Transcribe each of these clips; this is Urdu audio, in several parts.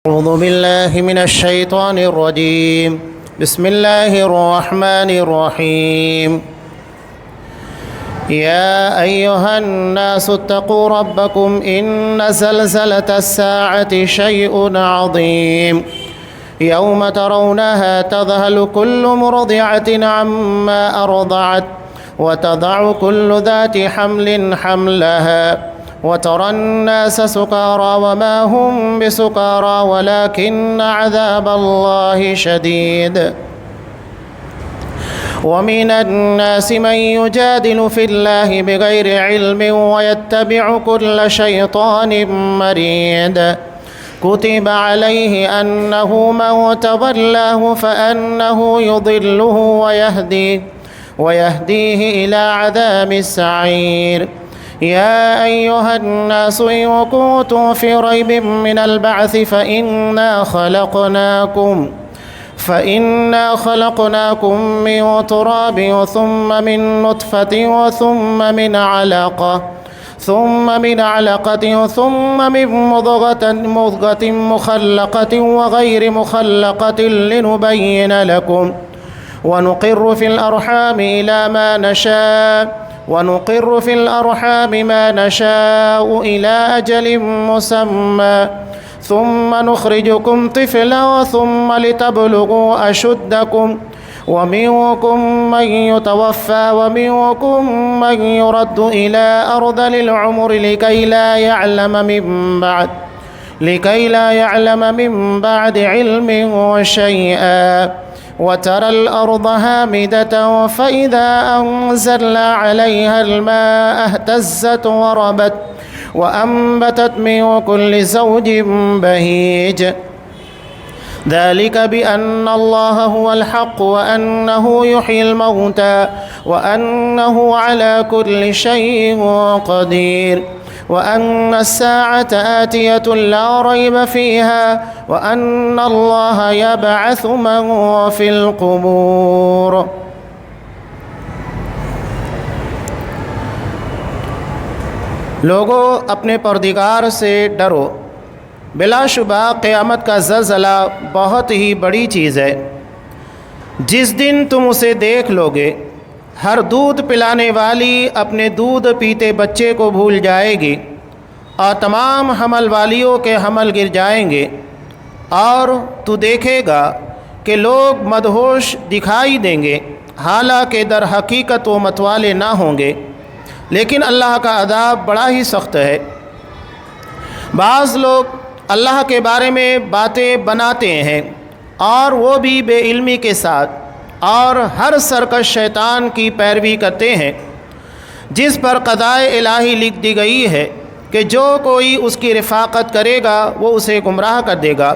أعوذ بالله من الشيطان الرجيم. بسم الله الرحمن الرحيم. يا أيها الناس اتقوا ربكم إن زلزلة الساعة شيء عظيم يوم ترونها تذهل كل مرضعة عما أرضعت وتضع كل ذات حمل حملها وترى الناس سكارى وما هم بسكارى ولكن عذاب الله شديد. ومن الناس من يجادل في الله بغير علم ويتبع كل شيطان مريد. كتب عليه أنه من تولاه فأنه يضله ويهديه إلى عذاب السعير. يا أيها الناس إن كنتم في ريب من البعث فإنا خلقناكم من تراب ثم من نطفة ثم من علقة ثم من مضغة مخلقة وغير مخلقة لنبين لكم ونقر في الأرحام ما نشاء إلى أجل مسمى ثم نخرجكم طفلا ثم لتبلغوا أشدكم ومنكم من يتوفى ومنكم من يرد إلى أرذل العمر لكي لا يعلم من بعد علم شيئا. وترى الأرض هامدة فإذا أنزلنا عليها الماء اهتزت وربت وأنبتت من كل زوج بهيج. ذلك بأن الله هو الحق وأنه يحيي الموتى وأنه على كل شيء قدير وأن الساعة آتية لا ريب فيها وأن الله يبعث من في القبور. لوگو اپنے پروردگار سے ڈرو، بلا شبہ قیامت کا زلزلہ بہت ہی بڑی چیز ہے. جس دن تم اسے دیکھ لوگے، ہر دودھ پلانے والی اپنے دودھ پیتے بچے کو بھول جائے گی اور تمام حمل والیوں کے حمل گر جائیں گے، اور تو دیکھے گا کہ لوگ مدہوش دکھائی دیں گے، حالانکہ در حقیقت وہ متوالے نہ ہوں گے. لیکن اللہ کا عذاب بڑا ہی سخت ہے. بعض لوگ اللہ کے بارے میں باتیں بناتے ہیں اور وہ بھی بے علمی کے ساتھ، اور ہر سرکش شیطان کی پیروی کرتے ہیں، جس پر قضائے الہی لکھ دی گئی ہے کہ جو کوئی اس کی رفاقت کرے گا وہ اسے گمراہ کر دے گا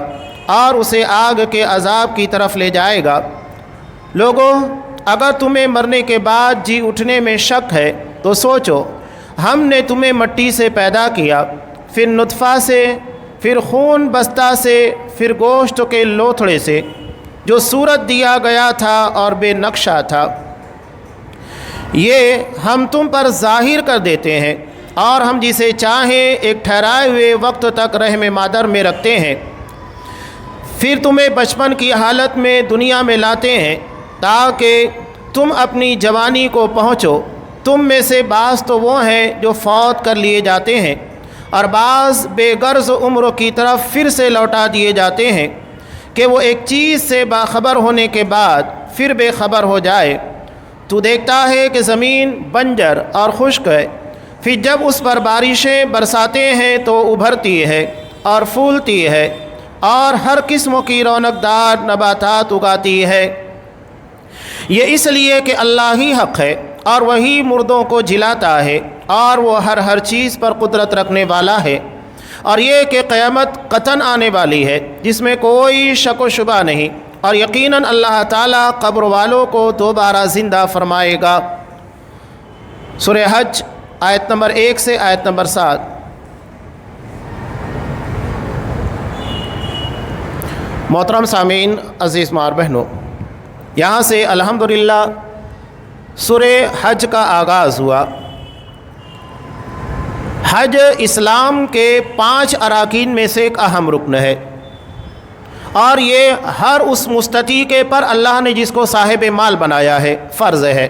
اور اسے آگ کے عذاب کی طرف لے جائے گا. لوگوں، اگر تمہیں مرنے کے بعد جی اٹھنے میں شک ہے تو سوچو، ہم نے تمہیں مٹی سے پیدا کیا، پھر نطفہ سے، پھر خون بستہ سے، پھر گوشت کے لوتھڑے سے، جو صورت دیا گیا تھا اور بے نقشہ تھا. یہ ہم تم پر ظاہر کر دیتے ہیں، اور ہم جسے چاہیں ایک ٹھہرائے ہوئے وقت تک رحم مادر میں رکھتے ہیں. پھر تمہیں بچپن کی حالت میں دنیا میں لاتے ہیں تاکہ تم اپنی جوانی کو پہنچو. تم میں سے بعض تو وہ ہیں جو فوت کر لیے جاتے ہیں، اور بعض بے غرض عمر کی طرف پھر سے لوٹا دیے جاتے ہیں کہ وہ ایک چیز سے باخبر ہونے کے بعد پھر بے خبر ہو جائے. تو دیکھتا ہے کہ زمین بنجر اور خشک ہے، پھر جب اس پر بارشیں برساتے ہیں تو ابھرتی ہے اور پھولتی ہے اور ہر قسم کی رونق دار نباتات اگاتی ہے. یہ اس لیے کہ اللہ ہی حق ہے اور وہی مردوں کو جلاتا ہے، اور وہ ہر چیز پر قدرت رکھنے والا ہے. اور یہ کہ قیامت قطعاً آنے والی ہے، جس میں کوئی شک و شبہ نہیں، اور یقیناً اللہ تعالیٰ قبر والوں کو دوبارہ زندہ فرمائے گا. سورہ حج آیت نمبر 1 سے آیت نمبر 7. محترم سامعین، عزیز ماں بہنوں، یہاں سے الحمدللہ سورہ حج کا آغاز ہوا. حج اسلام کے 5 اراکین میں سے ایک اہم رکن ہے. اور یہ ہر اس مستطیع کے پر اللہ نے جس کو صاحب مال بنایا ہے فرض ہے،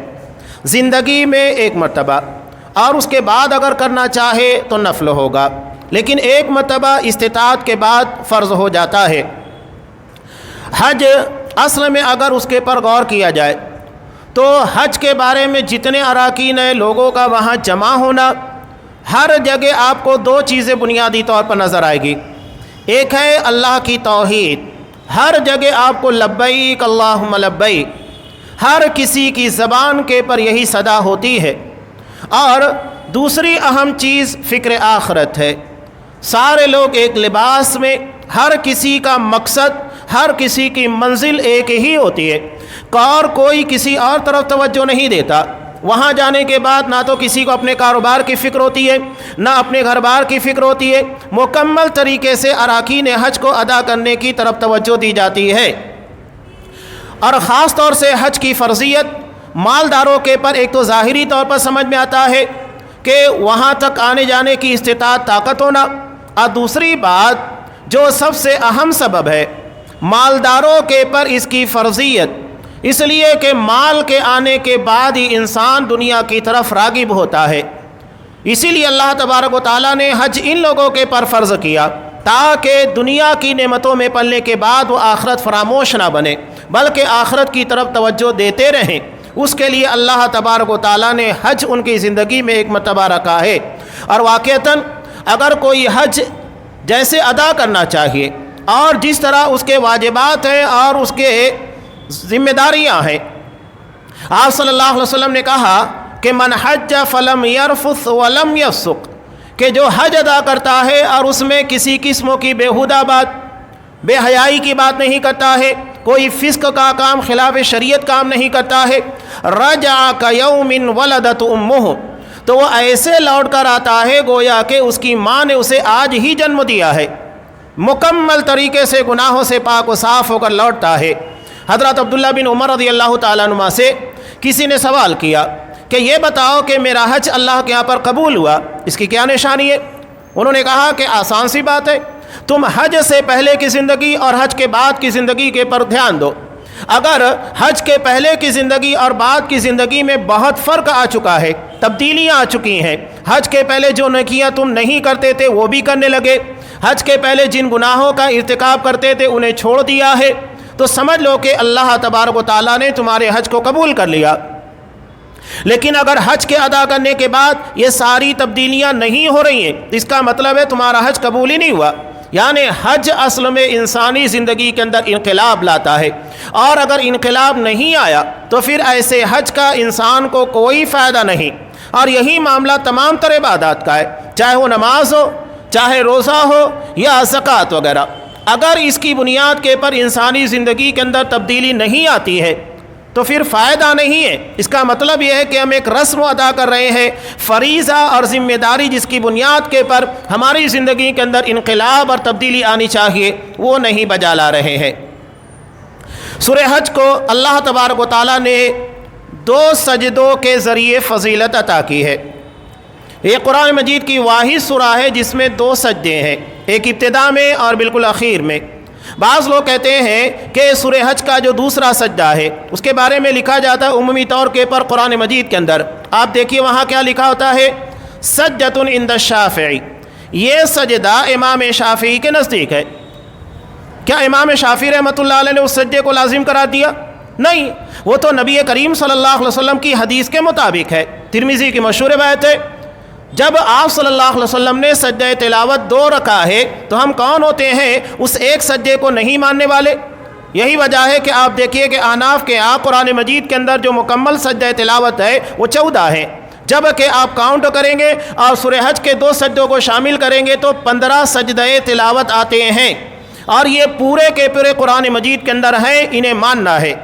زندگی میں ایک مرتبہ، اور اس کے بعد اگر کرنا چاہے تو نفل ہوگا، لیکن ایک مرتبہ استطاعت کے بعد فرض ہو جاتا ہے۔ حج اصل میں اگر اس کے پر غور کیا جائے تو حج کے بارے میں جتنے اراکین ہیں لوگوں کا وہاں جمع ہونا، ہر جگہ آپ کو دو چیزیں بنیادی طور پر نظر آئے گی۔ ایک ہے اللہ کی توحید، ہر جگہ آپ کو لبیک اللہم لبیک، ہر کسی کی زبان کے پر یہی صدا ہوتی ہے۔ اور دوسری اہم چیز فکر آخرت ہے، سارے لوگ ایک لباس میں، ہر کسی کا مقصد، ہر کسی کی منزل ایک ہی ہوتی ہے، اور کوئی کسی اور طرف توجہ نہیں دیتا۔ وہاں جانے کے بعد نہ تو کسی کو اپنے کاروبار کی فکر ہوتی ہے، نہ اپنے گھر بار کی فکر ہوتی ہے، مکمل طریقے سے اراکین حج کو ادا کرنے کی طرف توجہ دی جاتی ہے۔ اور خاص طور سے حج کی فرضیت مالداروں کے پر ایک تو ظاہری طور پر سمجھ میں آتا ہے کہ وہاں تک آنے جانے کی استطاعت طاقت ہونا، اور دوسری بات جو سب سے اہم سبب ہے مالداروں کے پر اس کی فرضیت، اس لیے کہ مال کے آنے کے بعد ہی انسان دنیا کی طرف راغب ہوتا ہے۔ اسی لیے اللہ تبارک و تعالیٰ نے حج ان لوگوں کے پر فرض کیا تاکہ دنیا کی نعمتوں میں پلنے کے بعد وہ آخرت فراموش نہ بنے، بلکہ آخرت کی طرف توجہ دیتے رہیں۔ اس کے لیے اللہ تبارک و تعالیٰ نے حج ان کی زندگی میں ایک مرتبہ رکھا ہے۔ اور واقعتاً اگر کوئی حج جیسے ادا کرنا چاہیے اور جس طرح اس کے واجبات ہیں اور اس کے ذمہ داریاں ہیں، آپ صلی اللہ علیہ وسلم نے کہا کہ من حج فلم یرفث ولم یفسق، کہ جو حج ادا کرتا ہے اور اس میں کسی قسم کی بیہودہ بات، بے حیائی کی بات نہیں کرتا ہے، کوئی فسق کا کام، خلاف شریعت کام نہیں کرتا ہے، رجع کیوم ولدت امہ، تو وہ ایسے لوٹ کر آتا ہے گویا کہ اس کی ماں نے اسے آج ہی جنم دیا ہے، مکمل طریقے سے گناہوں سے پاک و صاف ہو کر لوٹتا ہے۔ حضرت عبداللہ بن عمر رضی اللہ تعالیٰ عنہ سے کسی نے سوال کیا کہ یہ بتاؤ کہ میرا حج اللہ کے یہاں پر قبول ہوا، اس کی کیا نشانی ہے؟ انہوں نے کہا کہ آسان سی بات ہے، تم حج سے پہلے کی زندگی اور حج کے بعد کی زندگی کے پر دھیان دو۔ اگر حج کے پہلے کی زندگی اور بعد کی زندگی میں بہت فرق آ چکا ہے، تبدیلیاں آ چکی ہیں، حج کے پہلے جو نیکیاں تم نہیں کرتے تھے وہ بھی کرنے لگے، حج کے پہلے جن گناہوں کا ارتکاب کرتے تھے انہیں چھوڑ دیا ہے، تو سمجھ لو کہ اللہ تبارک و تعالیٰ نے تمہارے حج کو قبول کر لیا۔ لیکن اگر حج کے ادا کرنے کے بعد یہ ساری تبدیلیاں نہیں ہو رہی ہیں، اس کا مطلب ہے تمہارا حج قبول ہی نہیں ہوا۔ یعنی حج اصل میں انسانی زندگی کے اندر انقلاب لاتا ہے، اور اگر انقلاب نہیں آیا تو پھر ایسے حج کا انسان کو کوئی فائدہ نہیں۔ اور یہی معاملہ تمام تر عبادات کا ہے، چاہے وہ نماز ہو، چاہے روزہ ہو یا زکوٰۃ وغیرہ، اگر اس کی بنیاد کے پر انسانی زندگی کے اندر تبدیلی نہیں آتی ہے تو پھر فائدہ نہیں ہے۔ اس کا مطلب یہ ہے کہ ہم ایک رسم ادا کر رہے ہیں، فریضہ اور ذمہ داری جس کی بنیاد کے پر ہماری زندگی کے اندر انقلاب اور تبدیلی آنی چاہیے وہ نہیں بجا لا رہے ہیں۔ سورہ حج کو اللہ تبارک و تعالیٰ نے 2 سجدوں کے ذریعے فضیلت عطا کی ہے۔ یہ قرآن مجید کی واحد سورہ ہے جس میں 2 سجدے ہیں، ایک ابتدا میں اور بالکل اخیر میں۔ بعض لوگ کہتے ہیں کہ سورہ حج کا جو دوسرا سجدہ ہے اس کے بارے میں لکھا جاتا ہے عمومی طور کے پر قرآن مجید کے اندر، آپ دیکھیے وہاں کیا لکھا ہوتا ہے، سجدۃ عند الشافعی، یہ سجدہ امام شافعی کے نزدیک ہے۔ کیا امام شافعی رحمۃ اللہ علیہ نے اس سجدے کو لازم قرار دیا؟ نہیں، وہ تو نبی کریم صلی اللہ علیہ وسلم کی حدیث کے مطابق ہے، ترمذی کی مشہور روایت ہے، جب آپ صلی اللہ علیہ وسلم نے سجدہ تلاوت 2 رکھا ہے تو ہم کون ہوتے ہیں اس ایک سجدے کو نہیں ماننے والے؟ یہی وجہ ہے کہ آپ دیکھیے کہ احناف کے یہاں قرآن مجید کے اندر جو مکمل سجدہ تلاوت ہے وہ 14 ہے، جبکہ آپ کاؤنٹ کریں گے اور سورہ حج کے 2 سجدوں کو شامل کریں گے تو 15 سجدہ تلاوت آتے ہیں، اور یہ پورے کے پورے قرآن مجید کے اندر ہیں، انہیں ماننا ہے۔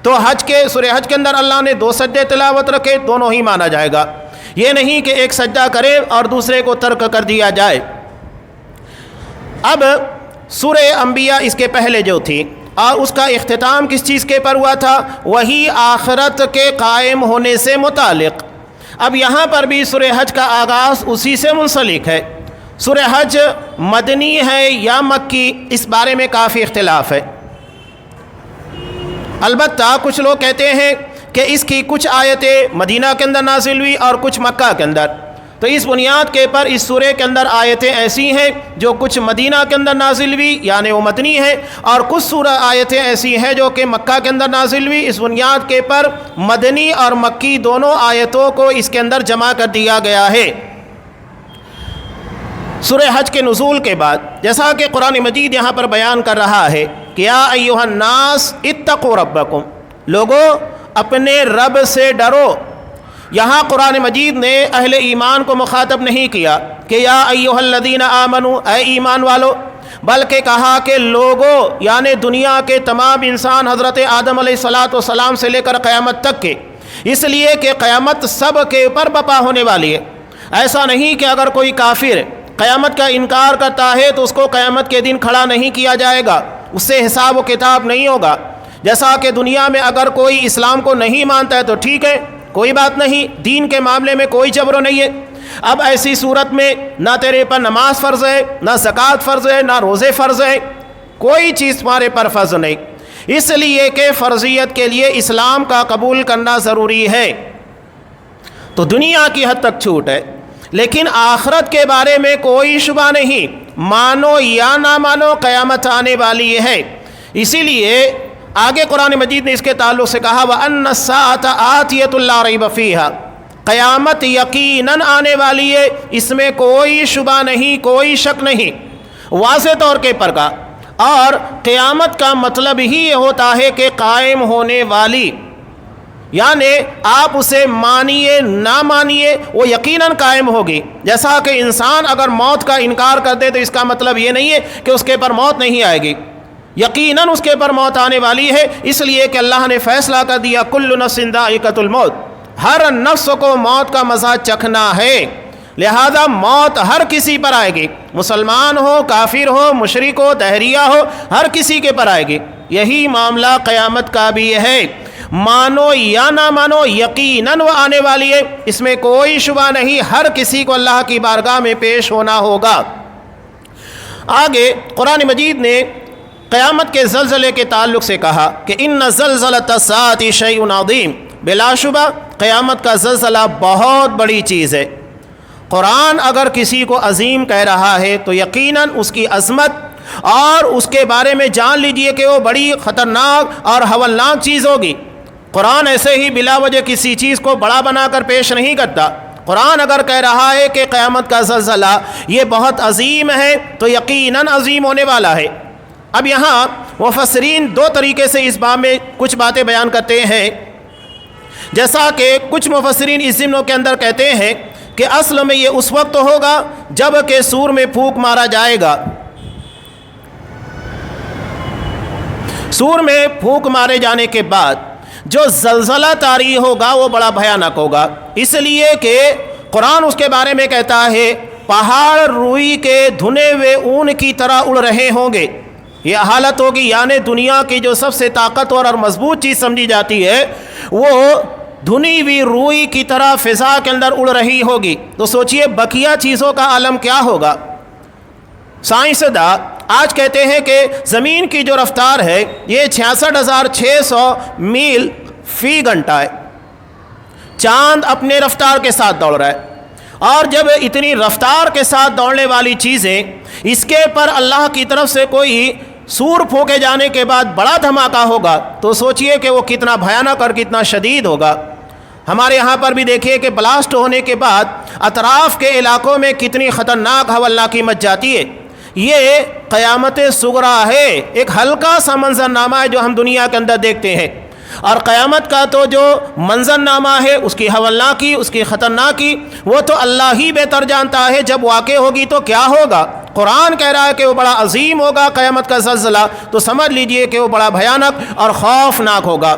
تو سورہ حج کے اندر اللہ نے 2 سجدے تلاوت رکھے، دونوں ہی مانا جائے گا، یہ نہیں کہ ایک سجدہ کرے اور دوسرے کو ترک کر دیا جائے۔ اب سورہ انبیاء اس کے پہلے جو تھی اور اس کا اختتام کس چیز کے پر ہوا تھا؟ وہی آخرت کے قائم ہونے سے متعلق۔ اب یہاں پر بھی سورہ حج کا آغاز اسی سے منسلک ہے۔ سورہ حج مدنی ہے یا مکی، اس بارے میں کافی اختلاف ہے۔ البتہ کچھ لوگ کہتے ہیں کہ اس کی کچھ آیتیں مدینہ کے اندر نازل ہوئی اور کچھ مکہ کے اندر، تو اس بنیاد کے پر اس سورہ کے اندر آیتیں ایسی ہیں جو کچھ مدینہ کے اندر نازل ہوئی یعنی وہ مدنی ہے، اور کچھ سورہ آیتیں ایسی ہیں جو کہ مکہ کے اندر نازل ہوئی۔ اس بنیاد کے پر مدنی اور مکی دونوں آیتوں کو اس کے اندر جمع کر دیا گیا ہے۔ سورہ حج کے نزول کے بعد جیسا کہ قرآن مجید یہاں پر بیان کر رہا ہے کہ یا ایھا الناس اتقوا ربکم، لوگوں اپنے رب سے ڈرو۔ یہاں قرآن مجید نے اہل ایمان کو مخاطب نہیں کیا کہ یا ایھا الذین آمنوا، اے ایمان والو، بلکہ کہا کہ لوگوں یعنی دنیا کے تمام انسان حضرت آدم علیہ السلام سے لے کر قیامت تک کے، اس لیے کہ قیامت سب کے اوپر برپا ہونے والی ہے۔ ایسا نہیں کہ اگر کوئی کافر قیامت کا انکار کرتا ہے تو اس کو قیامت کے دن کھڑا نہیں کیا جائے گا، اس سے حساب و کتاب نہیں ہوگا۔ جیسا کہ دنیا میں اگر کوئی اسلام کو نہیں مانتا ہے تو ٹھیک ہے، کوئی بات نہیں، دین کے معاملے میں کوئی جبر نہیں ہے۔ اب ایسی صورت میں نہ تیرے پر نماز فرض ہے، نہ زکوٰۃ فرض ہے، نہ روزے فرض ہے، کوئی چیز تمہارے پر فرض نہیں، اس لیے کہ فرضیت کے لیے اسلام کا قبول کرنا ضروری ہے۔ تو دنیا کی حد تک چھوٹ ہے، لیکن آخرت کے بارے میں کوئی شبہ نہیں، مانو یا نہ مانو قیامت آنے والی ہے۔ اسی لیے آگے قرآن مجید نے اس کے تعلق سے کہا وَأَنَّ السَّاعَةَ آتِيَةٌ لَا رَيْبَ فِيهَا، قیامت یقیناً آنے والی ہے، اس میں کوئی شبہ نہیں، کوئی شک نہیں، واضح طور کے پر کا۔ اور قیامت کا مطلب ہی یہ ہوتا ہے کہ قائم ہونے والی، یعنی آپ اسے مانیے نہ مانیے وہ یقیناً قائم ہوگی۔ جیسا کہ انسان اگر موت کا انکار کر دے تو اس کا مطلب یہ نہیں ہے کہ اس کے پر موت نہیں آئے گی، یقیناً اس کے پر موت آنے والی ہے، اس لیے کہ اللہ نے فیصلہ کر دیا کل نفس ذائقۃ الموت، ہر نفس کو موت کا مزہ چکھنا ہے، لہذا موت ہر کسی پر آئے گی، مسلمان ہو، کافر ہو، مشرک ہو، دہریہ ہو، ہر کسی کے پر آئے گی۔ یہی معاملہ قیامت کا بھی ہے، مانو یا نہ مانو یقیناً وہ آنے والی ہے، اس میں کوئی شبہ نہیں، ہر کسی کو اللہ کی بارگاہ میں پیش ہونا ہوگا۔ آگے قرآن مجید نے قیامت کے زلزلے کے تعلق سے کہا کہ ان زلزلۃ الساعۃ شیء عظیم، بلا شبہ قیامت کا زلزلہ بہت بڑی چیز ہے۔ قرآن اگر کسی کو عظیم کہہ رہا ہے تو یقیناً اس کی عظمت اور اس کے بارے میں جان لیجئے کہ وہ بڑی خطرناک اور ہولناک چیز ہوگی۔ قرآن ایسے ہی بلا وجہ کسی چیز کو بڑا بنا کر پیش نہیں کرتا۔ قرآن اگر کہہ رہا ہے کہ قیامت کا زلزلہ یہ بہت عظیم ہے تو یقیناً عظیم ہونے والا ہے۔ اب یہاں مفسرین دو طریقے سے اس باب میں کچھ باتیں بیان کرتے ہیں، جیسا کہ کچھ مفسرین اس ضمن کے اندر کہتے ہیں کہ اصل میں یہ اس وقت ہوگا جب کہ سور میں پھونک مارا جائے گا۔ سور میں پھونک مارے جانے کے بعد جو زلزلہ طاری ہوگا وہ بڑا بھیانک ہوگا، اس لیے کہ قرآن اس کے بارے میں کہتا ہے پہاڑ روئی کے دھنے ہوئے اون کی طرح اڑ رہے ہوں گے، یہ حالت ہوگی، یعنی دنیا کی جو سب سے طاقتور اور مضبوط چیز سمجھی جاتی ہے وہ دھنی ہوئی روئی کی طرح فضا کے اندر اڑ رہی ہوگی، تو سوچئے بقیہ چیزوں کا عالم کیا ہوگا۔ سائنسداں آج کہتے ہیں کہ زمین کی جو رفتار ہے یہ 66,600 میل فی گھنٹہ ہے، چاند اپنے رفتار کے ساتھ دوڑ رہا ہے، اور جب اتنی رفتار کے ساتھ دوڑنے والی چیزیں اس کے پر اللہ کی طرف سے کوئی سور پھونکے جانے کے بعد بڑا دھماکہ ہوگا تو سوچئے کہ وہ کتنا بھیانک اور کتنا شدید ہوگا۔ ہمارے یہاں پر بھی دیکھیے کہ بلاسٹ ہونے کے بعد اطراف کے علاقوں میں کتنی خطرناک ہولناکی مچ جاتی ہے۔ یہ قیامت صغریٰ ہے، ایک ہلکا سا منظرنامہ ہے جو ہم دنیا کے اندر دیکھتے ہیں، اور قیامت کا تو جو منظرنامہ ہے اس کی ہولناکی، اس کی خطرناکی وہ تو اللہ ہی بہتر جانتا ہے، جب واقع ہوگی تو کیا ہوگا۔ قرآن کہہ رہا ہے کہ وہ بڑا عظیم ہوگا قیامت کا زلزلہ، تو سمجھ لیجئے کہ وہ بڑا بھیانک اور خوفناک ہوگا۔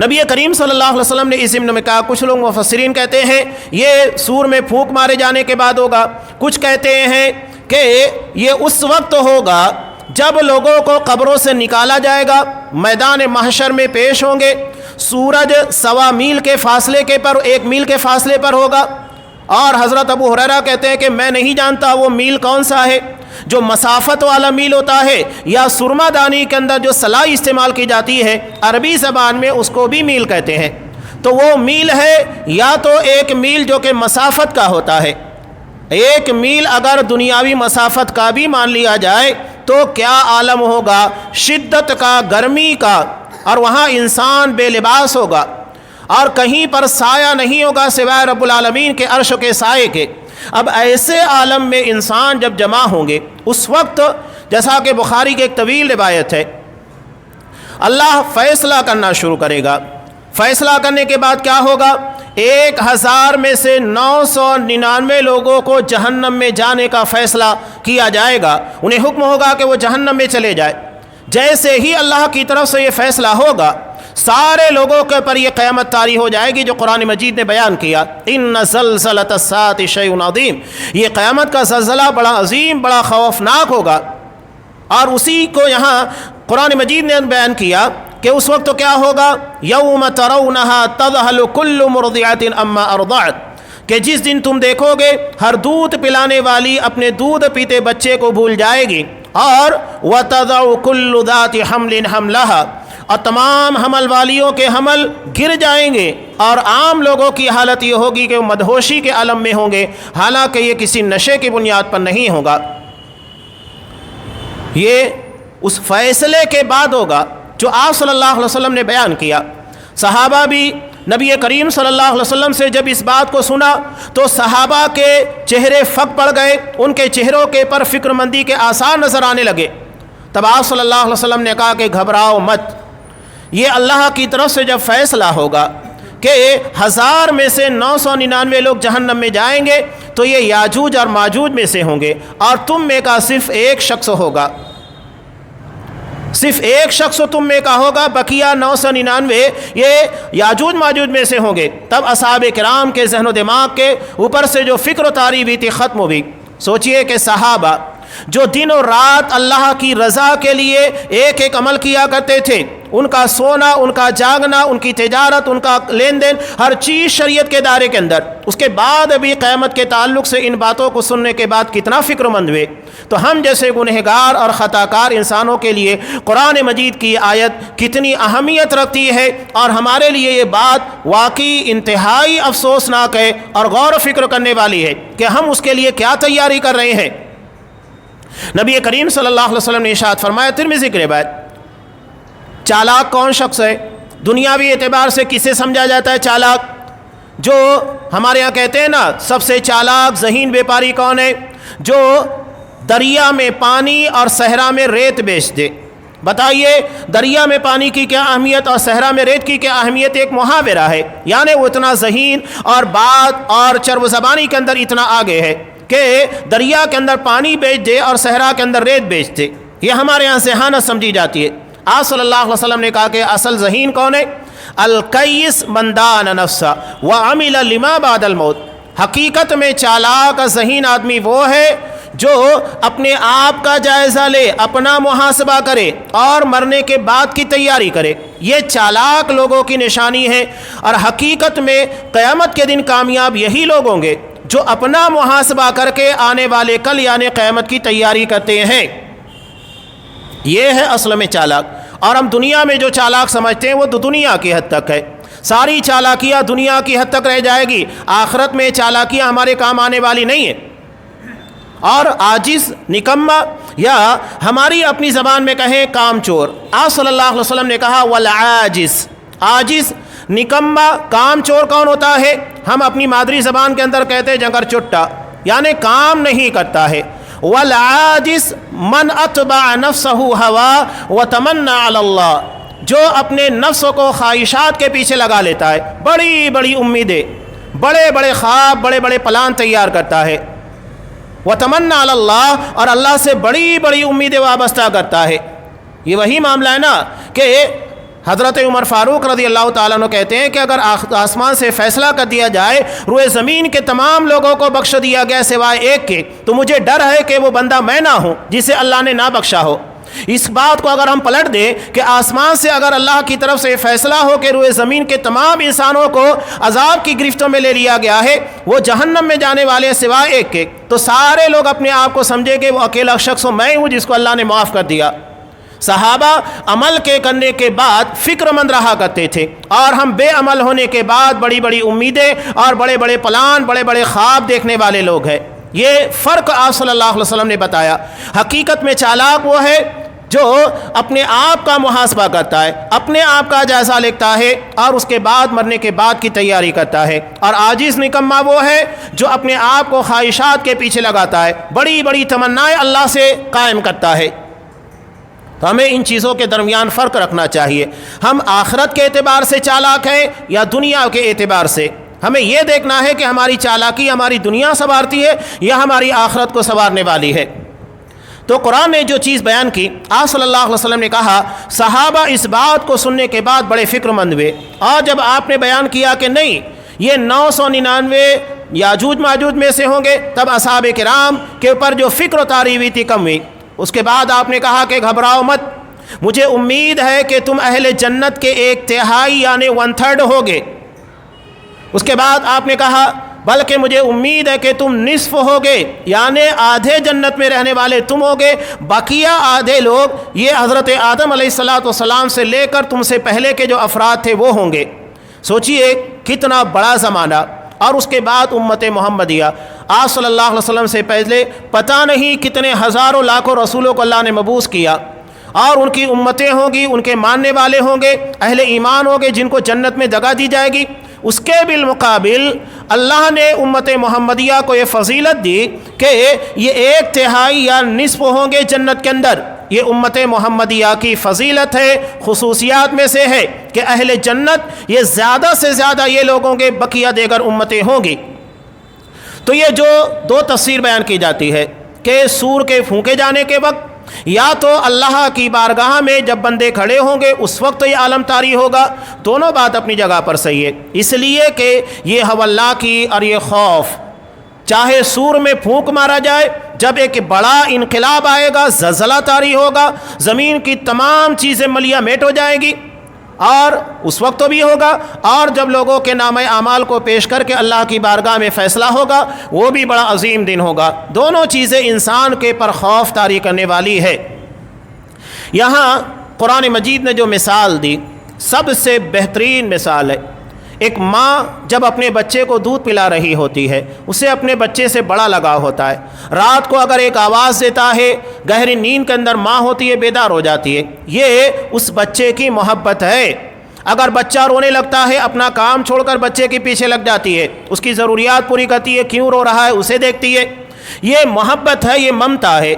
نبی کریم صلی اللہ علیہ وسلم نے اس ضمن میں کہا، کچھ لوگ مفسرین کہتے ہیں یہ سور میں پھونک مارے جانے کے بعد ہوگا، کچھ کہتے ہیں کہ یہ اس وقت ہوگا جب لوگوں کو قبروں سے نکالا جائے گا، میدان محشر میں پیش ہوں گے، سورج 1.25 میل کے فاصلے کے پر 1 میل کے فاصلے پر ہوگا، اور حضرت ابو ہریرہ کہتے ہیں کہ میں نہیں جانتا وہ میل کون سا ہے، جو مسافت والا میل ہوتا ہے یا سرما دانی کے اندر جو سلائی استعمال کی جاتی ہے، عربی زبان میں اس کو بھی میل کہتے ہیں۔ تو وہ میل ہے یا تو ایک میل جو کہ مسافت کا ہوتا ہے، ایک میل اگر دنیاوی مسافت کا بھی مان لیا جائے تو کیا عالم ہوگا شدت کا، گرمی کا، اور وہاں انسان بے لباس ہوگا اور کہیں پر سایہ نہیں ہوگا سوائے رب العالمین کے عرش کے سائے کے۔ اب ایسے عالم میں انسان جب جمع ہوں گے اس وقت، جیسا کہ بخاری کی ایک طویل روایت ہے، اللہ فیصلہ کرنا شروع کرے گا۔ فیصلہ کرنے کے بعد کیا ہوگا؟ 1000 میں سے 999 لوگوں کو جہنم میں جانے کا فیصلہ کیا جائے گا، انہیں حکم ہوگا کہ وہ جہنم میں چلے جائے۔ جیسے ہی اللہ کی طرف سے یہ فیصلہ ہوگا، سارے لوگوں کے پر یہ قیامت طاری ہو جائے گی جو قرآن مجید نے بیان کیا، ان زلزلۃ الساعۃ شیء عظیم، یہ قیامت کا زلزلہ بڑا عظیم، بڑا خوفناک ہوگا۔ اور اسی کو یہاں قرآن مجید نے بیان کیا کہ اس وقت تو کیا ہوگا، یوم ترونھا تذہل کل مرضعۃ عما ارضعت، کہ جس دن تم دیکھو گے ہر دودھ پلانے والی اپنے دودھ پیتے بچے کو بھول جائے گی، اور وتضع کل ذات حمل حملھا، اور تمام حمل والیوں کے حمل گر جائیں گے، اور عام لوگوں کی حالت یہ ہوگی کہ وہ مدہوشی کے عالم میں ہوں گے، حالانکہ یہ کسی نشے کی بنیاد پر نہیں ہوگا۔ یہ اس فیصلے کے بعد ہوگا جو آپ صلی اللہ علیہ وسلم نے بیان کیا۔ صحابہ بھی نبی کریم صلی اللہ علیہ وسلم سے جب اس بات کو سنا تو صحابہ کے چہرے فک پڑ گئے، ان کے چہروں کے پر فکر مندی کے آثار نظر آنے لگے۔ تب آپ صلی اللہ علیہ وسلم نے کہا کہ گھبراؤ مت، یہ اللہ کی طرف سے جب فیصلہ ہوگا کہ 1000 میں سے 999 لوگ جہنم میں جائیں گے تو یہ یاجوج اور ماجوج میں سے ہوں گے، اور تم میں کا صرف ایک شخص ہوگا، صرف ایک شخص تم میں کا ہوگا، بقیہ 999 یہ یاجوج ماجوج میں سے ہوں گے۔ تب اصحاب کرام کے ذہن و دماغ کے اوپر سے جو فکر و تاری ہوئی تھی ختم ہوئی۔ سوچئے کہ صحابہ جو دن و رات اللہ کی رضا کے لیے ایک ایک عمل کیا کرتے تھے، ان کا سونا، ان کا جاگنا، ان کی تجارت، ان کا لین دین، ہر چیز شریعت کے دائرے کے اندر، اس کے بعد بھی قیامت کے تعلق سے ان باتوں کو سننے کے بعد کتنا فکر مند ہوئے۔ تو ہم جیسے گنہگار اور خطا کار انسانوں کے لیے قرآن مجید کی آیت کتنی اہمیت رکھتی ہے، اور ہمارے لیے یہ بات واقعی انتہائی افسوسناک ہے اور غور و فکر کرنے والی ہے کہ ہم اس کے لیے کیا تیاری کر رہے ہیں۔ نبی کریم صلی اللہ علیہ وسلم نے ارشاد فرمایا، ترمذی کی روایت، چالاک کون شخص ہے؟ دنیاوی اعتبار سے کسے سمجھا جاتا ہے چالاک؟ جو ہمارے ہاں کہتے ہیں نا سب سے چالاک ذہین بیپاری کون ہے؟ جو دریا میں پانی اور صحرا میں ریت بیچ دے۔ بتائیے دریا میں پانی کی کیا اہمیت اور صحرا میں ریت کی کیا اہمیت؟ ایک محاورہ ہے، یعنی وہ اتنا ذہین اور بات اور چرب زبانی کے اندر اتنا آگے ہے کہ دریا کے اندر پانی بیچ دے اور صحرا کے اندر ریت بیچ دے۔ یہ ہمارے ہاں ذہانت سمجھی جاتی ہے۔ آپ صلی اللہ علیہ وسلم نے کہا کہ اصل ذہین کون ہے؟ القیس من دان نفسہ وعمل لما بعد الموت۔ حقیقت میں چالاک ذہین آدمی وہ ہے جو اپنے آپ کا جائزہ لے، اپنا محاسبہ کرے اور مرنے کے بعد کی تیاری کرے۔ یہ چالاک لوگوں کی نشانی ہے، اور حقیقت میں قیامت کے دن کامیاب یہی لوگ ہوں گے جو اپنا محاسبہ کر کے آنے والے کل یعنی قیامت کی تیاری کرتے ہیں۔ یہ ہے اصل میں چالاک۔ اور ہم دنیا میں جو چالاک سمجھتے ہیں وہ تو دنیا کی حد تک ہے، ساری چالاکیاں دنیا کی حد تک رہ جائے گی، آخرت میں چالاکیاں ہمارے کام آنے والی نہیں ہیں۔ اور عاجز، نکما، یا ہماری اپنی زبان میں کہیں کام چور، آپ صلی اللہ علیہ وسلم نے کہا والعاجز، عاجز، نکما، کام چور کون ہوتا ہے؟ ہم اپنی مادری زبان کے اندر کہتے ہیں جگر چٹا، یعنی کام نہیں کرتا ہے۔ والعاجز من اتبع نفسہ ہوا وتمنى علی اللہ، جو اپنے نفس کو خواہشات کے پیچھے لگا لیتا ہے، بڑی بڑی امیدیں، بڑے بڑے خواب، بڑے بڑے پلان تیار کرتا ہے، وتمنى علی اللہ، اور اللہ سے بڑی بڑی امیدیں وابستہ کرتا ہے۔ یہ وہی معاملہ ہے نا کہ حضرت عمر فاروق رضی اللہ تعالیٰ عنہ کہتے ہیں کہ اگر آسمان سے فیصلہ کر دیا جائے روئے زمین کے تمام لوگوں کو بخش دیا گیا سوائے ایک کے، تو مجھے ڈر ہے کہ وہ بندہ میں نہ ہوں جسے اللہ نے نہ بخشا ہو۔ اس بات کو اگر ہم پلٹ دیں کہ آسمان سے اگر اللہ کی طرف سے فیصلہ ہو کہ روئے زمین کے تمام انسانوں کو عذاب کی گرفتوں میں لے لیا گیا ہے، وہ جہنم میں جانے والے سوائے ایک کے، تو سارے لوگ اپنے آپ کو سمجھے کہ وہ اکیلا شخص ہو، میں ہوں جس کو اللہ نے معاف کر دیا۔ صحابہ عمل کے کرنے کے بعد فکر مند رہا کرتے تھے، اور ہم بے عمل ہونے کے بعد بڑی بڑی امیدیں اور بڑے بڑے پلان، بڑے بڑے خواب دیکھنے والے لوگ ہیں۔ یہ فرق آپ صلی اللہ علیہ وسلم نے بتایا۔ حقیقت میں چالاک وہ ہے جو اپنے آپ کا محاسبہ کرتا ہے، اپنے آپ کا جائزہ لیتا ہے اور اس کے بعد مرنے کے بعد کی تیاری کرتا ہے، اور عاجز نکما وہ ہے جو اپنے آپ کو خواہشات کے پیچھے لگاتا ہے، بڑی بڑی تمنائیں اللہ سے قائم کرتا ہے۔ تو ہمیں ان چیزوں کے درمیان فرق رکھنا چاہیے۔ ہم آخرت کے اعتبار سے چالاک ہیں یا دنیا کے اعتبار سے؟ ہمیں یہ دیکھنا ہے کہ ہماری چالاکی ہماری دنیا سنوارتی ہے یا ہماری آخرت کو سنوارنے والی ہے۔ تو قرآن نے جو چیز بیان کی، آپ صلی اللہ علیہ وسلم نے کہا، صحابہ اس بات کو سننے کے بعد بڑے فکر مند ہوئے، اور جب آپ نے بیان کیا کہ نہیں یہ 999 یاجوج ماجوج میں سے ہوں گے، تب اصحاب کرام کے اوپر جو فکر و تاری ہوئی تھی کم ہوئی۔ اس کے بعد آپ نے کہا کہ گھبراؤ مت، مجھے امید ہے کہ تم اہل جنت کے 1/3 یعنی 1/3 ہوگے۔ اس کے بعد آپ نے کہا بلکہ مجھے امید ہے کہ تم نصف ہوگے، یعنی آدھے جنت میں رہنے والے تم ہوگے، بقیہ آدھے لوگ یہ حضرت آدم علیہ السلام سے لے کر تم سے پہلے کے جو افراد تھے وہ ہوں گے۔ سوچئے کتنا بڑا زمانہ، اور اس کے بعد امت محمدیہ، آپ صلی اللہ علیہ وسلم سے پہلے پتہ نہیں کتنے ہزاروں لاکھوں رسولوں کو اللہ نے مبعوث کیا، اور ان کی امتیں ہوں گی، ان کے ماننے والے ہوں گے، اہل ایمان ہوں گے جن کو جنت میں جگہ دی جائے گی۔ اس کے بالمقابل اللہ نے امت محمدیہ کو یہ فضیلت دی کہ یہ 1/3 یا نصف ہوں گے جنت کے اندر۔ یہ امت محمدیہ کی فضیلت ہے، خصوصیات میں سے ہے کہ اہل جنت یہ زیادہ سے زیادہ یہ لوگوں کے، بقیہ دیگر امتیں ہوں گی۔ تو یہ جو دو تفسیر بیان کی جاتی ہے کہ سور کے پھونکے جانے کے وقت، یا تو اللہ کی بارگاہ میں جب بندے کھڑے ہوں گے اس وقت یہ عالم طاری ہوگا، دونوں بات اپنی جگہ پر صحیح ہے، اس لیے کہ یہ حوالہ کی اور یہ خوف، چاہے سور میں پھونک مارا جائے، جب ایک بڑا انقلاب آئے گا، زلزلہ طاری ہوگا، زمین کی تمام چیزیں ملیہ میٹ ہو جائیں گی، اور اس وقت تو بھی ہوگا، اور جب لوگوں کے نامہ اعمال کو پیش کر کے اللہ کی بارگاہ میں فیصلہ ہوگا وہ بھی بڑا عظیم دن ہوگا۔ دونوں چیزیں انسان کے پر خوف طاری کرنے والی ہے۔ یہاں قرآن مجید نے جو مثال دی سب سے بہترین مثال ہے۔ ایک ماں جب اپنے بچے کو دودھ پلا رہی ہوتی ہے، اسے اپنے بچے سے بڑا لگاؤ ہوتا ہے۔ رات کو اگر ایک آواز دیتا ہے، گہری نیند کے اندر ماں ہوتی ہے، بیدار ہو جاتی ہے، یہ اس بچے کی محبت ہے۔ اگر بچہ رونے لگتا ہے، اپنا کام چھوڑ کر بچے کے پیچھے لگ جاتی ہے، اس کی ضروریات پوری کرتی ہے، کیوں رو رہا ہے اسے دیکھتی ہے۔ یہ محبت ہے، یہ ممتا ہے۔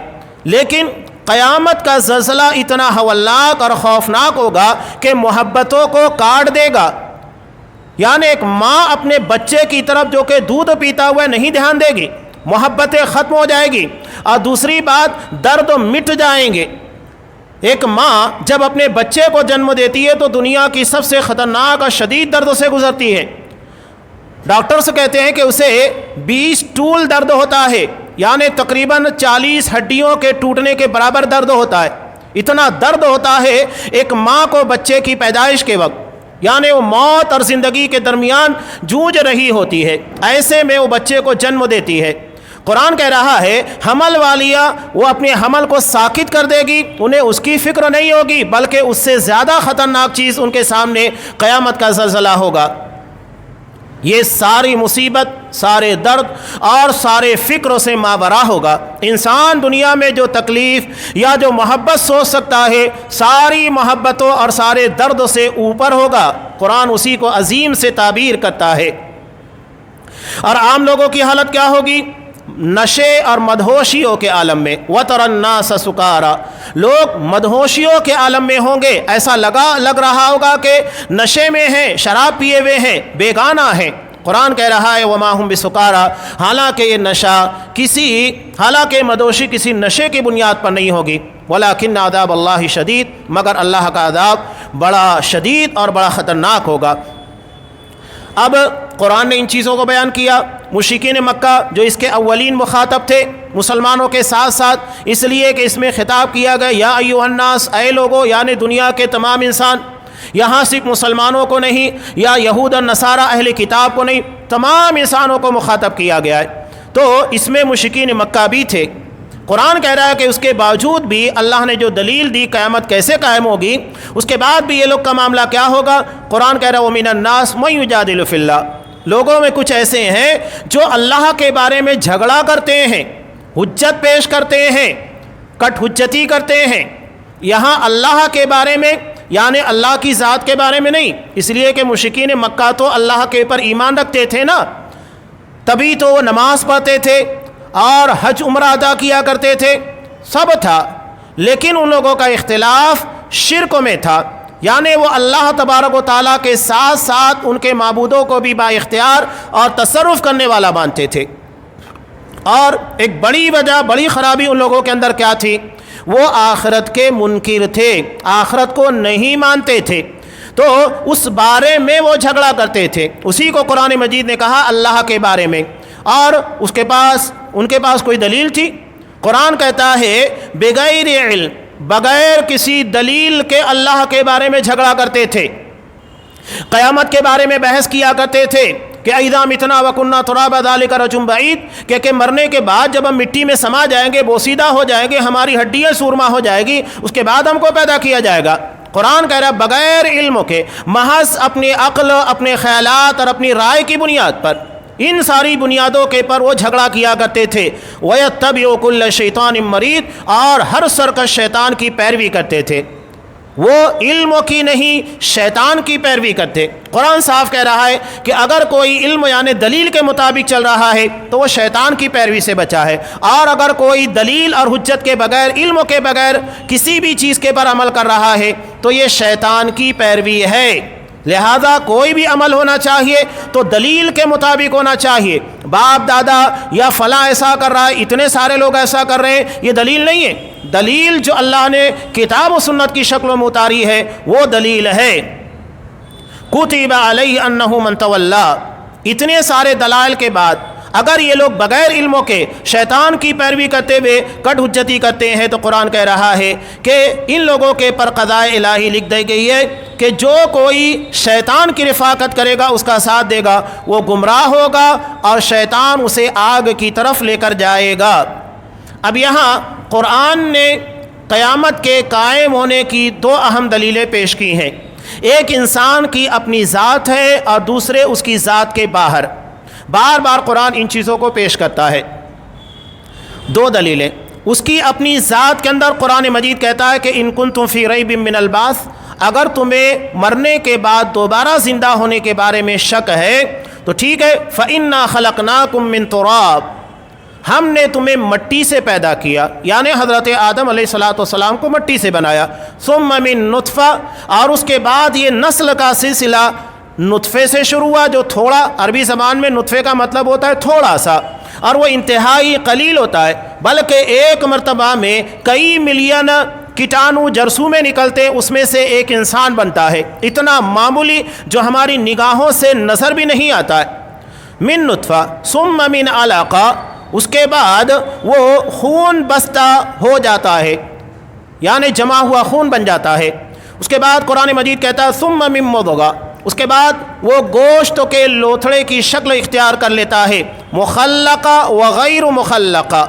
لیکن قیامت کا زلزلہ اتنا ہولناک اور خوفناک ہوگا کہ محبتوں کو کاٹ دے گا۔ یعنی ایک ماں اپنے بچے کی طرف جو کہ دودھ پیتا ہوا نہیں دھیان دے گی، محبتیں ختم ہو جائے گی، اور دوسری بات درد مٹ جائیں گے۔ ایک ماں جب اپنے بچے کو جنم دیتی ہے تو دنیا کی سب سے خطرناک اور شدید درد سے گزرتی ہے۔ ڈاکٹرز کہتے ہیں کہ اسے 20 ٹول درد ہوتا ہے، یعنی تقریباً 40 ہڈیوں کے ٹوٹنے کے برابر درد ہوتا ہے۔ اتنا درد ہوتا ہے ایک ماں کو بچے کی پیدائش کے وقت، یعنی وہ موت اور زندگی کے درمیان جوجھ رہی ہوتی ہے، ایسے میں وہ بچے کو جنم دیتی ہے۔ قرآن کہہ رہا ہے حمل والیہ وہ اپنے حمل کو ساکت کر دے گی، انہیں اس کی فکر نہیں ہوگی، بلکہ اس سے زیادہ خطرناک چیز ان کے سامنے قیامت کا زلزلہ ہوگا۔ یہ ساری مصیبت، سارے درد اور سارے فکروں سے ماورا ہوگا۔ انسان دنیا میں جو تکلیف یا جو محبت سوچ سکتا ہے، ساری محبتوں اور سارے درد سے اوپر ہوگا۔ قرآن اسی کو عظیم سے تعبیر کرتا ہے۔ اور عام لوگوں کی حالت کیا ہوگی؟ نشے اور مدہوشیوں کے عالم میں، وَتَرَى النَّاسَ سُكَارَىٰ، لوگ مدہوشیوں کے عالم میں ہوں گے، ایسا لگ رہا ہوگا کہ نشے میں ہیں، شراب پیے ہوئے ہیں، بیگانہ ہیں۔ قرآن کہہ رہا ہے وَمَا هُمْ بِسُكَارَىٰ، حالانکہ یہ نشہ حالانکہ مدہوشی کسی نشے کی بنیاد پر نہیں ہوگی، وَلَٰكِنَّ عَذَابَ اللَّهِ شَدِيدٌ، مگر اللہ کا عذاب بڑا شدید اور بڑا خطرناک ہوگا۔ اب قرآن نے ان چیزوں کو بیان کیا۔ مشرکین مکہ جو اس کے اولین مخاطب تھے، مسلمانوں کے ساتھ ساتھ، اس لیے کہ اس میں خطاب کیا گیا یا ایھا الناس، اے لوگو، یعنی دنیا کے تمام انسان، یہاں صرف مسلمانوں کو نہیں یا یہود اور نصارہ اہل کتاب کو نہیں، تمام انسانوں کو مخاطب کیا گیا ہے۔ تو اس میں مشرکین مکہ بھی تھے۔ قرآن کہہ رہا ہے کہ اس کے باوجود بھی اللہ نے جو دلیل دی قیامت کیسے قائم ہوگی، اس کے بعد بھی یہ لوگ کا معاملہ کیا ہوگا؟ قرآن کہہ رہا ہے وَمِنَ النَّاسِ مَن يُجَادِلُ فِي اللَّهِ، لوگوں میں کچھ ایسے ہیں جو اللہ کے بارے میں جھگڑا کرتے ہیں، حجت پیش کرتے ہیں، کٹ حجتی کرتے ہیں، یہاں اللہ کے بارے میں یعنی اللہ کی ذات کے بارے میں نہیں، اس لیے کہ مشرکین مکہ تو اللہ کے اوپر ایمان رکھتے تھے نا، تبھی تو وہ نماز پڑھتے تھے اور حج عمرہ ادا کیا کرتے تھے، سب تھا، لیکن ان لوگوں کا اختلاف شرک میں تھا، یعنی وہ اللہ تبارک و تعالیٰ کے ساتھ ساتھ ان کے معبودوں کو بھی با اختیار اور تصرف کرنے والا مانتے تھے۔ اور ایک بڑی وجہ، بڑی خرابی ان لوگوں کے اندر کیا تھی؟ وہ آخرت کے منکر تھے، آخرت کو نہیں مانتے تھے، تو اس بارے میں وہ جھگڑا کرتے تھے۔ اسی کو قرآن مجید نے کہا اللہ کے بارے میں، اور ان کے پاس کوئی دلیل تھی؟ قرآن کہتا ہے بغیر علم، بغیر کسی دلیل کے اللہ کے بارے میں جھگڑا کرتے تھے، قیامت کے بارے میں بحث کیا کرتے تھے کہ اذا متنا وکنا ترابا ذلک رجل بعید، کہ مرنے کے بعد جب ہم مٹی میں سما جائیں گے، بوسیدہ ہو جائیں گے، ہماری ہڈیاں سورما ہو جائے گی، اس کے بعد ہم کو پیدا کیا جائے گا۔ قرآن کہہ رہا ہے بغیر علم کے، محض اپنی عقل، اپنے خیالات اور اپنی رائے کی بنیاد پر، ان ساری بنیادوں کے پر وہ جھگڑا کیا کرتے تھے۔ وَيَتَّبِعُ كُلَّ شَيْطَانٍ مَرِيدٍ، اور ہر سرکش شیطان کی پیروی کرتے تھے، وہ علم کی نہیں شیطان کی پیروی کرتے۔ قرآن صاف کہہ رہا ہے کہ اگر کوئی علم یعنی دلیل کے مطابق چل رہا ہے تو وہ شیطان کی پیروی سے بچا ہے، اور اگر کوئی دلیل اور حجت کے بغیر، علم کے بغیر کسی بھی چیز کے پر عمل کر رہا ہے تو یہ شیطان کی پیروی ہے۔ لہذا کوئی بھی عمل ہونا چاہیے تو دلیل کے مطابق ہونا چاہیے۔ باپ دادا یا فلاں ایسا کر رہا ہے، اتنے سارے لوگ ایسا کر رہے ہیں، یہ دلیل نہیں ہے۔ دلیل جو اللہ نے کتاب و سنت کی شکل میں اتاری ہے وہ دلیل ہے۔ کتب علیہ انہ من تولی، اتنے سارے دلائل کے بعد اگر یہ لوگ بغیر علموں کے شیطان کی پیروی کرتے ہوئے کٹ حجتی کرتے ہیں تو قرآن کہہ رہا ہے کہ ان لوگوں کے پر قضائے الہی لکھ دی گئی ہے کہ جو کوئی شیطان کی رفاقت کرے گا، اس کا ساتھ دے گا، وہ گمراہ ہوگا اور شیطان اسے آگ کی طرف لے کر جائے گا۔ اب یہاں قرآن نے قیامت کے قائم ہونے کی دو اہم دلیلیں پیش کی ہیں، ایک انسان کی اپنی ذات ہے اور دوسرے اس کی ذات کے باہر۔ بار بار قرآن ان چیزوں کو پیش کرتا ہے، دو دلیلیں۔ اس کی اپنی ذات کے اندر قرآن مجید کہتا ہے کہ ان کنتم فی ریب من البعث، اگر تمہیں مرنے کے بعد دوبارہ زندہ ہونے کے بارے میں شک ہے تو ٹھیک ہے، فإنا خلقناکم من تراب، ہم نے تمہیں مٹی سے پیدا کیا، یعنی حضرت آدم علیہ السلام کو مٹی سے بنایا، ثم من نطفہ، اور اس کے بعد یہ نسل کا سلسلہ نطفے سے شروع ہوا، جو تھوڑا، عربی زبان میں نطفے کا مطلب ہوتا ہے تھوڑا سا، اور وہ انتہائی قلیل ہوتا ہے، بلکہ ایک مرتبہ میں کئی ملین کیٹانو جرثومے نکلتے ہیں، اس میں سے ایک انسان بنتا ہے، اتنا معمولی جو ہماری نگاہوں سے نظر بھی نہیں آتا ہے۔ من نطفہ ثم من علقہ، اس کے بعد وہ خون بستہ ہو جاتا ہے، یعنی جمع ہوا خون بن جاتا ہے۔ اس کے بعد قرآن مجید کہتا ہے ثم من مضغہ، اس کے بعد وہ گوشت کے لوتھڑے کی شکل اختیار کر لیتا ہے، مخلقہ وغیر مخلقہ۔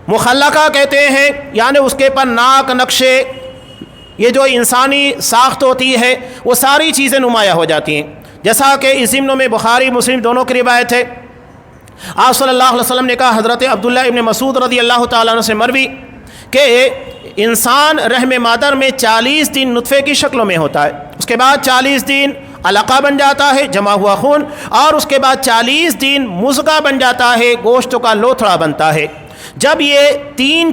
مخلقہ کہتے ہیں یعنی اس کے پر ناک، نقشے، یہ جو انسانی ساخت ہوتی ہے وہ ساری چیزیں نمایاں ہو جاتی ہیں، جیسا کہ اس ضمن میں بخاری مسلم دونوں کی روایت ہے۔ آپ صلی اللہ علیہ وسلم نے کہا، حضرت عبداللہ ابن مسعود رضی اللہ تعالیٰ عنہ سے مروی، کہ انسان رحم مادر میں 40 دن نطفے کی شکلوں میں ہوتا ہے، اس کے بعد 40 دن علقہ بن جاتا ہے، جمع ہوا خون، اور اس کے بعد 40 دن مضغہ بن جاتا ہے، گوشت کا لوتھڑا بنتا ہے۔ جب یہ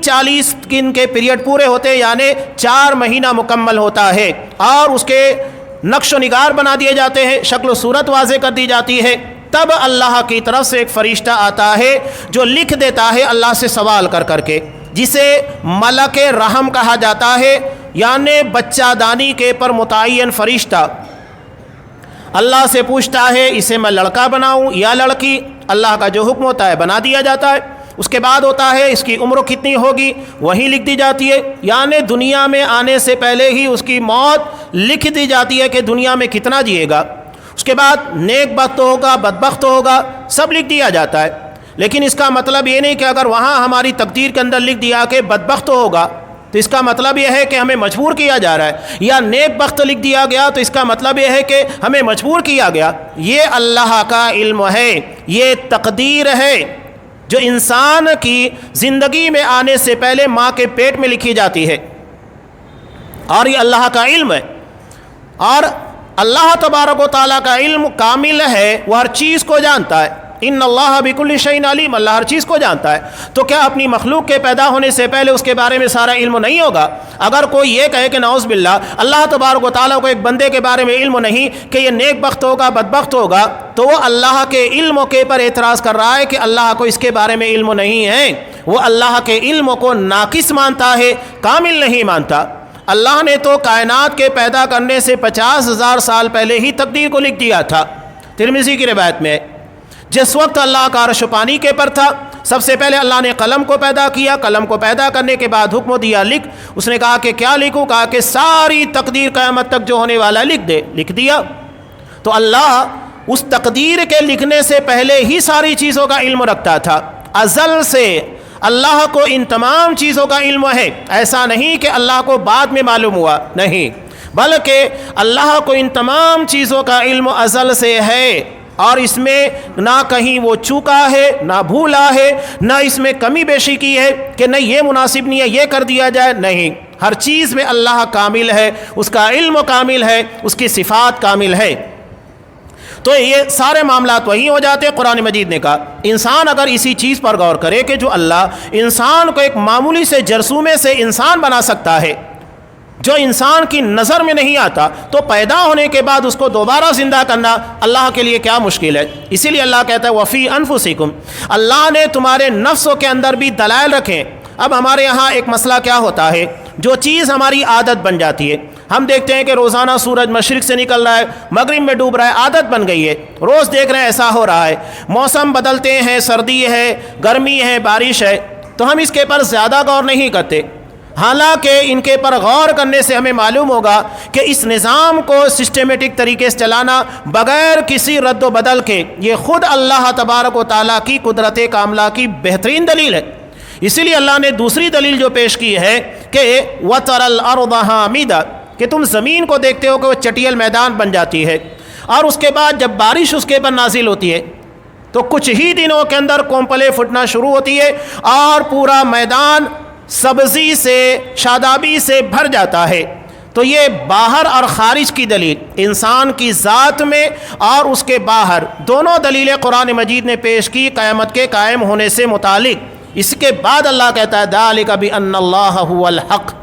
40 دن کے پیریڈ پورے ہوتے ہیں، یعنی 4 مہینہ مکمل ہوتا ہے، اور اس کے نقش و نگار بنا دیے جاتے ہیں، شکل و صورت واضح کر دی جاتی ہے، تب اللہ کی طرف سے ایک فرشتہ آتا ہے جو لکھ دیتا ہے اللہ سے سوال کر کر کے، جسے ملک رحم کہا جاتا ہے، یعنی بچہ دانی کے پر متعین فرشتہ اللہ سے پوچھتا ہے اسے میں لڑکا بناؤں یا لڑکی، اللہ کا جو حکم ہوتا ہے بنا دیا جاتا ہے۔ اس کے بعد ہوتا ہے اس کی عمر کتنی ہوگی، وہی لکھ دی جاتی ہے، یعنی دنیا میں آنے سے پہلے ہی اس کی موت لکھ دی جاتی ہے کہ دنیا میں کتنا جیے گا۔ اس کے بعد نیک بخت ہوگا، بدبخت ہوگا، سب لکھ دیا جاتا ہے۔ لیکن اس کا مطلب یہ نہیں کہ اگر وہاں ہماری تقدیر کے اندر لکھ دیا کہ بدبخت ہوگا تو اس کا مطلب یہ ہے کہ ہمیں مجبور کیا جا رہا ہے، یا نیک بخت لکھ دیا گیا تو اس کا مطلب یہ ہے کہ ہمیں مجبور کیا گیا۔ یہ اللہ کا علم ہے، یہ تقدیر ہے جو انسان کی زندگی میں آنے سے پہلے ماں کے پیٹ میں لکھی جاتی ہے، اور یہ اللہ کا علم ہے۔ اور اللہ تبارک و تعالیٰ کا علم کامل ہے، وہ ہر چیز کو جانتا ہے۔ ان اللہ بکل شیء علیم، اللہ ہر چیز کو جانتا ہے۔ تو کیا اپنی مخلوق کے پیدا ہونے سے پہلے اس کے بارے میں سارا علم نہیں ہوگا؟ اگر کوئی یہ کہے کہ نعوذ باللہ اللہ تبارک و تعالیٰ کو ایک بندے کے بارے میں علم نہیں کہ یہ نیک بخت ہوگا، بدبخت ہوگا، تو وہ اللہ کے علم کے پر اعتراض کر رہا ہے کہ اللہ کو اس کے بارے میں علم نہیں ہے۔ وہ اللہ کے علم کو ناقص مانتا ہے، کامل نہیں مانتا۔ اللہ نے تو کائنات کے پیدا کرنے سے 50,000 سال پہلے ہی تقدیر کو لکھ دیا تھا۔ ترمذی کی روایت میں جس وقت اللہ کا عرش پانی کے پر تھا، سب سے پہلے اللہ نے قلم کو پیدا کیا، قلم کو پیدا کرنے کے بعد حکم دیا لکھ۔ اس نے کہا کہ کیا لکھوں؟ کہا کہ ساری تقدیر قیامت تک جو ہونے والا لکھ دے۔ لکھ دیا۔ تو اللہ اس تقدیر کے لکھنے سے پہلے ہی ساری چیزوں کا علم رکھتا تھا، ازل سے اللہ کو ان تمام چیزوں کا علم ہے۔ ایسا نہیں کہ اللہ کو بعد میں معلوم ہوا، نہیں، بلکہ اللہ کو ان تمام چیزوں کا علم ازل سے ہے، اور اس میں نہ کہیں وہ چوکا ہے، نہ بھولا ہے، نہ اس میں کمی بیشی کی ہے کہ نہیں یہ مناسب نہیں ہے یہ کر دیا جائے، نہیں، ہر چیز میں اللہ کامل ہے، اس کا علم کامل ہے، اس کی صفات کامل ہے۔ تو یہ سارے معاملات وہی ہو جاتے۔ قرآن مجید نے کہا انسان اگر اسی چیز پر غور کرے کہ جو اللہ انسان کو ایک معمولی سے جرثومے سے انسان بنا سکتا ہے جو انسان کی نظر میں نہیں آتا، تو پیدا ہونے کے بعد اس کو دوبارہ زندہ کرنا اللہ کے لیے کیا مشکل ہے۔ اسی لیے اللہ کہتا ہے وفی انفسکم، اللہ نے تمہارے نفسوں کے اندر بھی دلائل رکھیں۔ اب ہمارے یہاں ایک مسئلہ کیا ہوتا ہے، جو چیز ہماری عادت بن جاتی ہے، ہم دیکھتے ہیں کہ روزانہ سورج مشرق سے نکل رہا ہے، مغرب میں ڈوب رہا ہے، عادت بن گئی ہے، روز دیکھ رہے ہیں ایسا ہو رہا ہے، موسم بدلتے ہیں، سردی ہے، گرمی ہے، بارش ہے، تو ہم اس کے پر زیادہ غور نہیں کرتے۔ حالانکہ ان کے پر غور کرنے سے ہمیں معلوم ہوگا کہ اس نظام کو سسٹمیٹک طریقے سے چلانا بغیر کسی رد و بدل کے یہ خود اللہ تبارک و تعالیٰ کی قدرت کاملہ کی بہترین دلیل ہے۔ اسی لیے اللہ نے دوسری دلیل جو پیش کی ہے کہ وَتَرَى الْأَرْضَ حَامِدَةً، کہ تم زمین کو دیکھتے ہو کہ وہ چٹیل میدان بن جاتی ہے، اور اس کے بعد جب بارش اس کے پر نازل ہوتی ہے تو کچھ ہی دنوں کے اندر کومپلے پھٹنا شروع ہوتی ہے اور پورا میدان سبزی سے، شادابی سے بھر جاتا ہے۔ تو یہ باہر اور خارج کی دلیل، انسان کی ذات میں اور اس کے باہر، دونوں دلیلیں قرآن مجید نے پیش کی قیامت کے قائم ہونے سے متعلق۔ اس کے بعد اللہ کہتا ہے ذَلِكَ بِأَنَّ اللَّهَ هُوَ الْحَقُّ،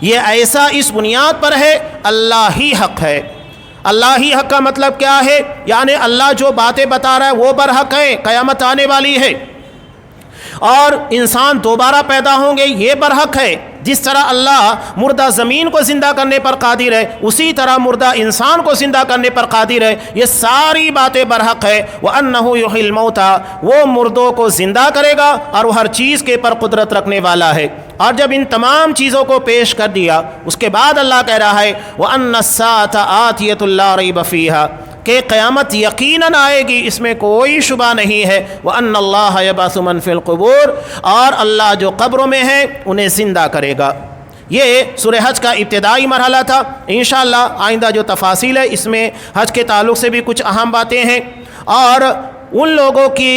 یہ ایسا اس بنیاد پر ہے اللہ ہی حق ہے۔ اللہ ہی حق کا مطلب کیا ہے؟ یعنی اللہ جو باتیں بتا رہا ہے وہ برحق ہے، قیامت آنے والی ہے، اور انسان دوبارہ پیدا ہوں گے یہ برحق ہے۔ جس طرح اللہ مردہ زمین کو زندہ کرنے پر قادر ہے، اسی طرح مردہ انسان کو زندہ کرنے پر قادر ہے۔ یہ ساری باتیں برحق ہے۔ وَأَنَّهُ يُحْيِي الْمَوْتَى، وہ مردوں کو زندہ کرے گا اور وہ ہر چیز کے پر قدرت رکھنے والا ہے۔ اور جب ان تمام چیزوں کو پیش کر دیا، اس کے بعد اللہ کہہ رہا ہے وَأَنَّ السَّاعَةَ آتِيَةٌ لَا رَيْبَ فِيهَا، کہ قیامت یقیناً آئے گی، اس میں کوئی شبہ نہیں ہے۔ وَأَنَّ اللَّهَ يَبْعَثُ مَن فِي الْقُبُورِ، اور اللہ جو قبروں میں ہے انہیں زندہ کرے گا۔ یہ سورہ حج کا ابتدائی مرحلہ تھا۔ انشاءاللہ آئندہ جو تفاصیل ہے اس میں حج کے تعلق سے بھی کچھ اہم باتیں ہیں، اور ان لوگوں کی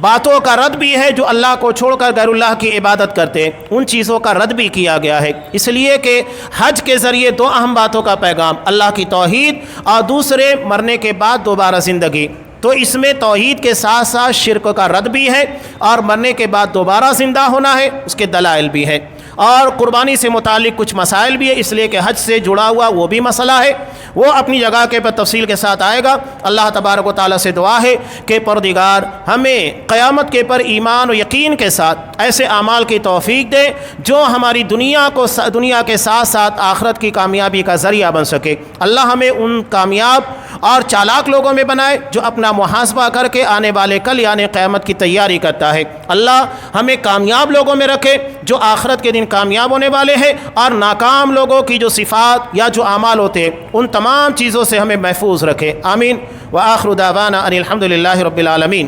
باتوں کا رد بھی ہے جو اللہ کو چھوڑ کر غیر اللہ کی عبادت کرتے ہیں، ان چیزوں کا رد بھی کیا گیا ہے، اس لیے کہ حج کے ذریعے دو اہم باتوں کا پیغام، اللہ کی توحید اور دوسرے مرنے کے بعد دوبارہ زندگی۔ تو اس میں توحید کے ساتھ ساتھ شرک کا رد بھی ہے، اور مرنے کے بعد دوبارہ زندہ ہونا ہے، اس کے دلائل بھی ہے، اور قربانی سے متعلق کچھ مسائل بھی ہے، اس لیے کہ حج سے جڑا ہوا وہ بھی مسئلہ ہے، وہ اپنی جگہ کے پر تفصیل کے ساتھ آئے گا۔ اللہ تبارک و تعالیٰ سے دعا ہے کہ پروردگار ہمیں قیامت کے پر ایمان و یقین کے ساتھ ایسے اعمال کی توفیق دے جو ہماری دنیا کے ساتھ ساتھ آخرت کی کامیابی کا ذریعہ بن سکے۔ اللہ ہمیں ان کامیاب اور چالاک لوگوں میں بنائے جو اپنا محاسبہ کر کے آنے والے کل یعنی قیامت کی تیاری کرتا ہے۔ اللہ ہمیں کامیاب لوگوں میں رکھے جو آخرت کے دن کامیاب ہونے والے ہیں، اور ناکام لوگوں کی جو صفات یا جو اعمال ہوتے ہیں ان تمام چیزوں سے ہمیں محفوظ رکھے، آمین۔ وآخر دعوانا ان الحمد للہ رب العالمین۔